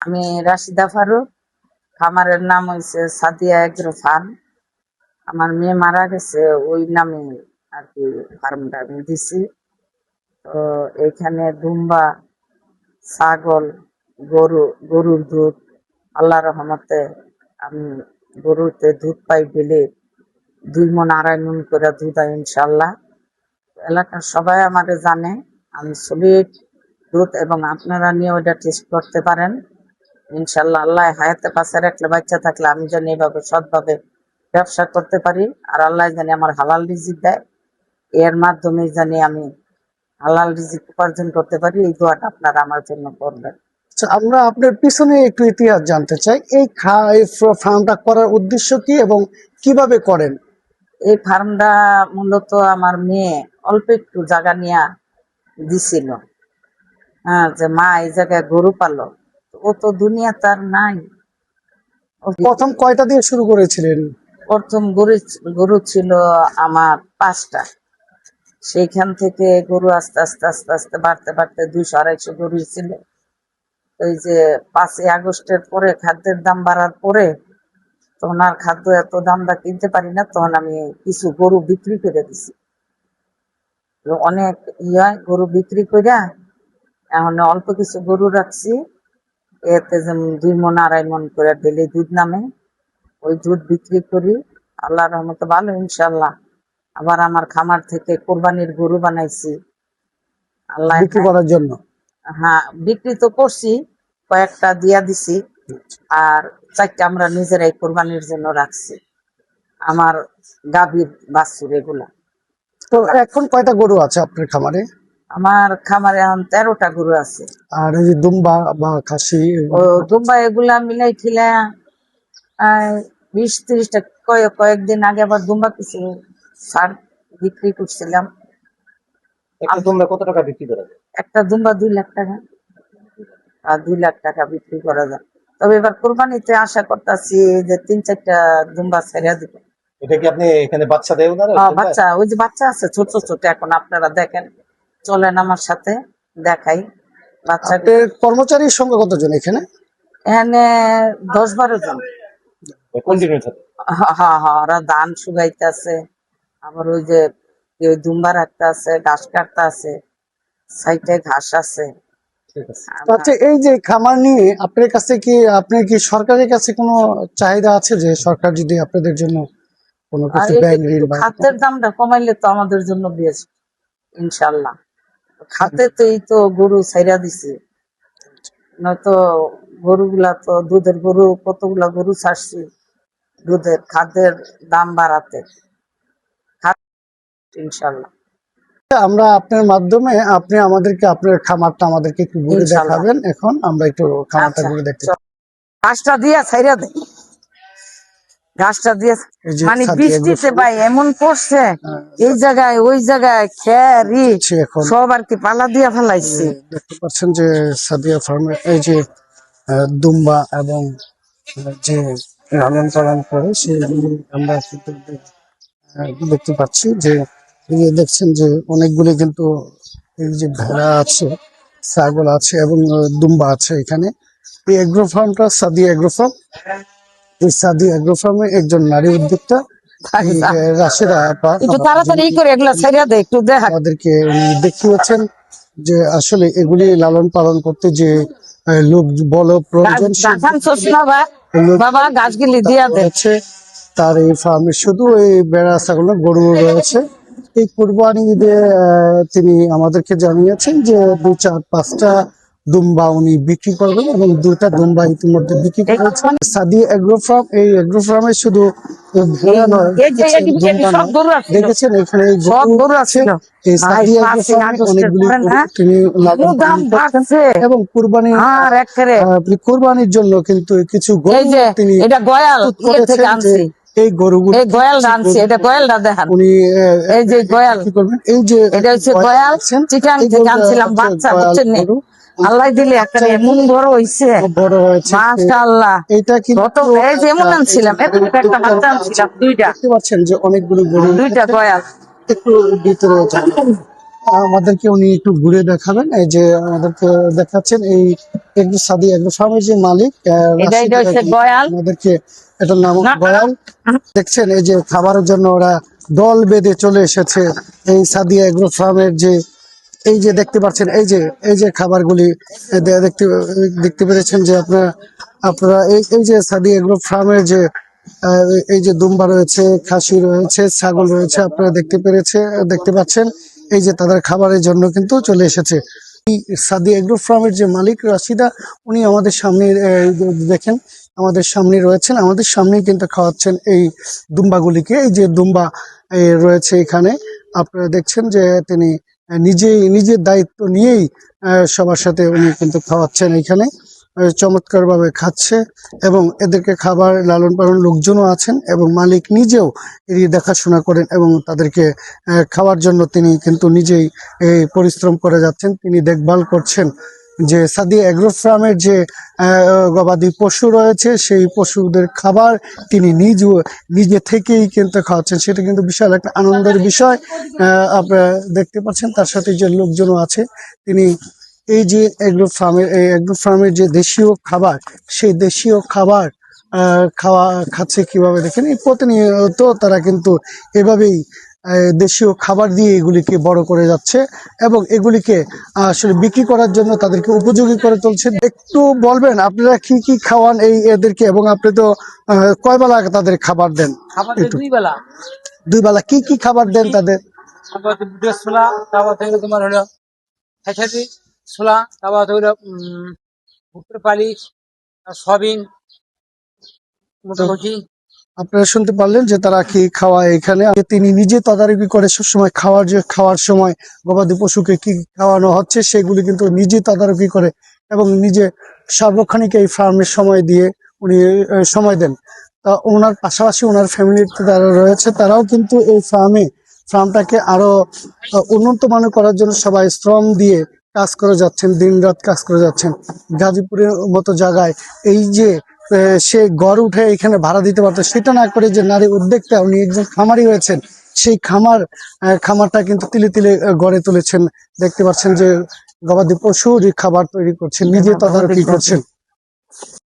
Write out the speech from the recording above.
আমি রাশিদা ফারুক। খামারের নাম হয়েছে সাদিয়া এগ্রো ফার্ম। আমার মেয়ে মারা গেছে, ওই নামে আর কি ফার্মটা আমি দিছি। তো এখানে দুম্বা, ছাগল, গরু, গরুর দুধ আল্লাহ রহমতে আমি গরুতে দুধ পাই গেলে 2 মণ 2.5 মণ করে দুধ হয় ইনশাল্লাহ। এলাকার সবাই আমাকে জানে আমি সলিড দুধ, এবং আপনারা নিয়ে ওইটা টেস্ট করতে পারেন ইনশাল্লাহ। আল্লাহ হায়াতে পাশে রাখলে, বাচ্চা থাকলে আমি জানি এভাবে সৎভাবে ব্যবসা করতে পারি, আর আল্লাহ জানি আমার হালাল রিজিক দেয়, এর মাধ্যমে জানি আমি হালাল রিজিক উপার্জন করতে পারি। এই দোয়াটা আপনারা আমার জন্য করবেন। আচ্ছা, আমরা আপনার পিছনে একটু ইতিহাস জানতে চাই। এই ফার্মটা করার উদ্দেশ্য কি এবং কিভাবে করেন? এই ফার্মটা মূলত আমার মেয়ে অল্প একটু জায়গা নিয়ে দিছিল। হ্যাঁ, যে মা এই জায়গায় গরু পালো, ও তো দুনিয়া তার নাই। প্রথম কয়টা দিয়ে শুরু করেছিলেন? প্রথম গরু ছিল আমার 5টা। সেইখান থেকে গরু আস্তে আস্তে আস্তে আস্তে বাড়তে বাড়তে 200-250 গরু ছিল। ওই যে 5ই আগস্টের পরে খাদ্যের দাম বাড়ার পরে তখন আর খাদ্য এত দাম দা কিনতে পারি না, তখন আমি কিছু গরু বিক্রি করে দিছি। অনেক গরু বিক্রি করে এখন অল্প কিছু গরু রাখছি। এতে যেমন 2 মণ 2.5 মণ করে ডেলি দুধ নামে, ওই দুধ বিক্রি করি। আল্লাহ রহমতে ভালো ইনশাল্লাহ। আবার আমার খামার থেকে কোরবানির গরু বানাইছি আল্লাহ বিক্রি করার জন্য? হ্যাঁ, বিক্রি তো করছি, কয়েকটা দিয়া দিছি, আর 4টা আমরা নিজেরাই কোরবানির জন্য রাখছি। আমার গাভীর বাছুর এগুলা। তো এখন কয়টা গরু আছে আপনার খামারে? আমার খামারে এখন 13টা গরু আছে। আর এই যে দুম্বা বা খাসি? ও দুম্বা এগুলা মিলাই খিলা 20-30টা। কয়েকদিন আগে আবার দুম্বা কিছু সার বিক্রি করছিলাম। একটা দুম্বা কত টাকা বিক্রি করা যায়? একটা দুম্বা 2 লাখ টাকা, আর 2 লাখ টাকা বিক্রি করা যায়। তবে এবার কোরবানিতে আশা করতেছি যে 3-4টা দুম্বা ছেড়ে দিব। এটা কি আপনি এখানে বাচ্চা দেয় না? বাচ্চা, ওই যে বাচ্চা আছে ছোট ছোট, এখন আপনারা দেখেন, চলেন আমার সাথে দেখাই বাচ্চা। আপনার কর্মচারীর সংখ্যা কতজন এখানে? এখানে 10-12 জন। কন্টিনিউ থাকে? হ্যাঁ হ্যাঁ, ওরা ধান শুকাইতেছে, আবার ওই যে ওই দুম্বা রাখতে আছে, ঘাস কাটতে আছে, সাইডে ঘাস আছে। ঠিক আছে। আচ্ছা, এই যে খামার নিয়ে আপনার কাছে কি, আপনার কি সরকারের কাছে কোনো চাহিদা আছে যে সরকার যদি আপনাদের জন্য কোনো আর কিছু ব্যাংক ঋণ বা খাদ্যের দামটা কমাইলে তো আমাদের জন্য বেশ ইনশাল্লাহ। খাতে তো এই তো গরু ছাইরা দিছি, নয়তো গরুগুলা তো দুধের গরু, কতগুলা গরু ছাড়ছি দুধের খাদ্যের দাম বাড়াতে, ইনশাল্লাহ। আমরা আপনার মাধ্যমে আপনি আমাদেরকে আপনার খামারটা আমাদেরকে একটু ঘুরে ইনশাল্লাহ। দেখাবেন। এখন আমরা একটু খামারটা আচ্ছা, ঘুরে দেখতে চল। ঘাসটা দিয়া ছাইরা দে, ঘাসটা দিয়ে, এই যে মানে সাদিয়া বৃষ্টিতে গ্রুপ ভাই এমন পড়ছে, এই জায়গায় ওই জায়গায় খেয়ারি এখন সব আর কি পালা দিয়া ফেলাইছি। দেখতে পাচ্ছেন যে সাদিয়া ফার্মে এই যে দুম্বা এবং যে লালন পালন করে সেগুলি আমরা কিন্তু দেখতে পাচ্ছি যে এই যে দেখছেন যে অনেকগুলি কিন্তু এই যে ভেড়া আছে, ছাগল আছে এবং দুম্বা আছে এখানে। এই এগ্রো ফার্মটা সাদিয়া এগ্রো ফার্ম। এই সাদিয়া এগ্রো ফার্মে একজন নারী উদ্যোক্তা রাশেদা আপা একটু তাড়াতাড়ি করে এগুলা ছাইরা দে, একটু দেখা। আমাদেরকে উনি দেখিয়েছেন যে আসলে এগুলি লালন পালন করতে যে লোক বল প্রয়োজন, বাবা গাছগুলি দিয়া দে। তার এই ফার্মে শুধু এই বেড়া ছাগল গরু রয়েছে। এই কুরবানি ঈদে তিনি আমাদেরকে জানিয়েছেন যে 2-4-5টা দুম্বা উনি বিক্রি করবেন এবং 2টা দুম্বা ইতিমধ্যে বিক্রি করেছেন। সাদিয়া এগ্রো ফার্ম, এই এগ্রো ফার্মে শুধু ভেড়া নয়, দেখেছেন এখানে গরু আছে। এই সাদিয়া এগ্রো ফার্মে অনেকগুলি তিনি লালন পালন করছেন এবং কুরবানির জন্য কিন্তু কিছু গরু তিনি করেছেন যে এই গরুগুলো উনি এই যে গয়াল, এই যে এটা হচ্ছে গয়াল, চিটাং থেকে আনছিলাম বাচ্চা, বুঝছেন নি? আল্লাহ দিলে একটা এমন বড় হইছে, বড় হয়েছে মাশাআল্লাহ। এটা কিন্তু এই যেমন আনছিলাম একটা বাচ্চা আনছিলাম, 2টা, দেখতে পাচ্ছেন যে অনেকগুলো গরু, 2টা গয়াল। একটু ভিতরে যান। আমাদেরকে উনি একটু ঘুরে দেখাবেন। এই যে আমাদেরকে দেখাচ্ছেন এই এগ্রো সাদি এগ্রো ফার্মের যে মালিক এটা রাশিদ, এটা হচ্ছে গয়াল আমাদেরকে এটার নাম না গয়াল। দেখছেন এই যে খাবারের জন্য ওরা দল বেঁধে চলে এসেছে এই সাদিয়া এগ্রো ফার্মের যে এই যে দেখতে পাচ্ছেন এই যে খাবারগুলি দেখতে দেখতে পেরেছেন যে আপনারা এই যে সাদিয়া এগ্রো ফার্মের যে এই যে দুম্বা রয়েছে, খাসি রয়েছে, ছাগল রয়েছে, আপনারা দেখতে পাচ্ছেন এই যে তাদের খাবারের জন্য কিন্তু চলে এসেছে। এই সাদিয়া এগ্রো ফার্মের যে মালিক রাশিদা, উনি আমাদের সামনে দেখেন আমাদের সামনে রয়েছেন, আমাদের সামনেই কিন্তু খাওয়াচ্ছেন এই দুম্বাগুলিকে। এই যে দুম্বা রয়েছে এখানে, আপনারা দেখছেন যে তিনি নিজের দায়িত্ব নিয়েই সবার সাথে উনি কিন্তু খাওয়াচ্ছেন এখানে। চমৎকার ভাবে খাচ্ছে এবং এদেরকে খাবার লালন পালন লোকজনও আছেন এবং মালিক নিজেও এর দেখাশোনা করেন এবং তাদেরকে খাওয়ার জন্য তিনি কিন্তু নিজেই পরিশ্রম করে যাচ্ছেন, তিনি দেখভাল করছেন। যে সাদিয়া এগ্রো ফার্মের যে গবাদি পশু রয়েছে সেই পশুদের খাবার তিনি নিজে থেকেই কিন্তু খাওয়াচ্ছেন, সেটা কিন্তু বিশাল একটা আনন্দের বিষয়। আপনারা দেখতে পাচ্ছেন তার সাথে যে লোকজনও আছে, তিনি এই যে এগ্রো ফার্মের যে দেশীয় খাবার, সেই দেশীয় খাবার খাচ্ছে কিভাবে দেখেন। এই প্রতিনিয়ত তারা কিন্তু এভাবেই দেশীয় খাবার দিয়ে এগুলিকে বড় করে যাচ্ছে এবং এগুলিকে আসলে বিক্রি করার জন্য তাদেরকে উপযোগী করে তুলছে। একটু বলবেন আপনারা কি কি খাওয়ান এদেরকে, এবং আপনি তো কয় বেলা তাদের খাবার দেন? খাবার একটু দুই বেলা। দুই বেলা কি কি খাবার দেন তাদের? তারপর বুটের ছোলা, তারপর থেকে তোমার হলো খেসারি ছোলা, তারপর হলো ভুট্টার পালিশ, সয়াবিন, মোটামুটি। আপনারা শুনতে পারলেন যে তারা কি খাওয়ায় এখানে। তিনি নিজে তদারকি করে সবসময় খাওয়ার সময় গবাদি পশুকে কি খাওয়ানো হচ্ছে সেগুলি কিন্তু নিজে তদারকি করে এবং নিজে সার্বক্ষণিক এই ফার্মের সময় দিয়ে উনি সময় দেন। তা ওনার পাশাপাশি ওনার ফ্যামিলির যারা রয়েছে তারাও কিন্তু এই ফার্মটাকে আরো উন্নত মানের করার জন্য সবাই শ্রম দিয়ে কাজ করে যাচ্ছেন, দিনরাত কাজ করে যাচ্ছেন। গাজীপুরের মতো জায়গায় এই যে সে গড় উঠে এখানে ভাড়া দিতে পারতো, সেটা না করে যে নারী উদ্যোক্তা, উনি একজন খামারি হয়েছেন, সেই খামারটা কিন্তু তিলে তিলে গড়ে তুলেছেন। দেখতে পাচ্ছেন যে গবাদি পশুর খাবার তৈরি করছেন, নিজে তদারকি করছেন।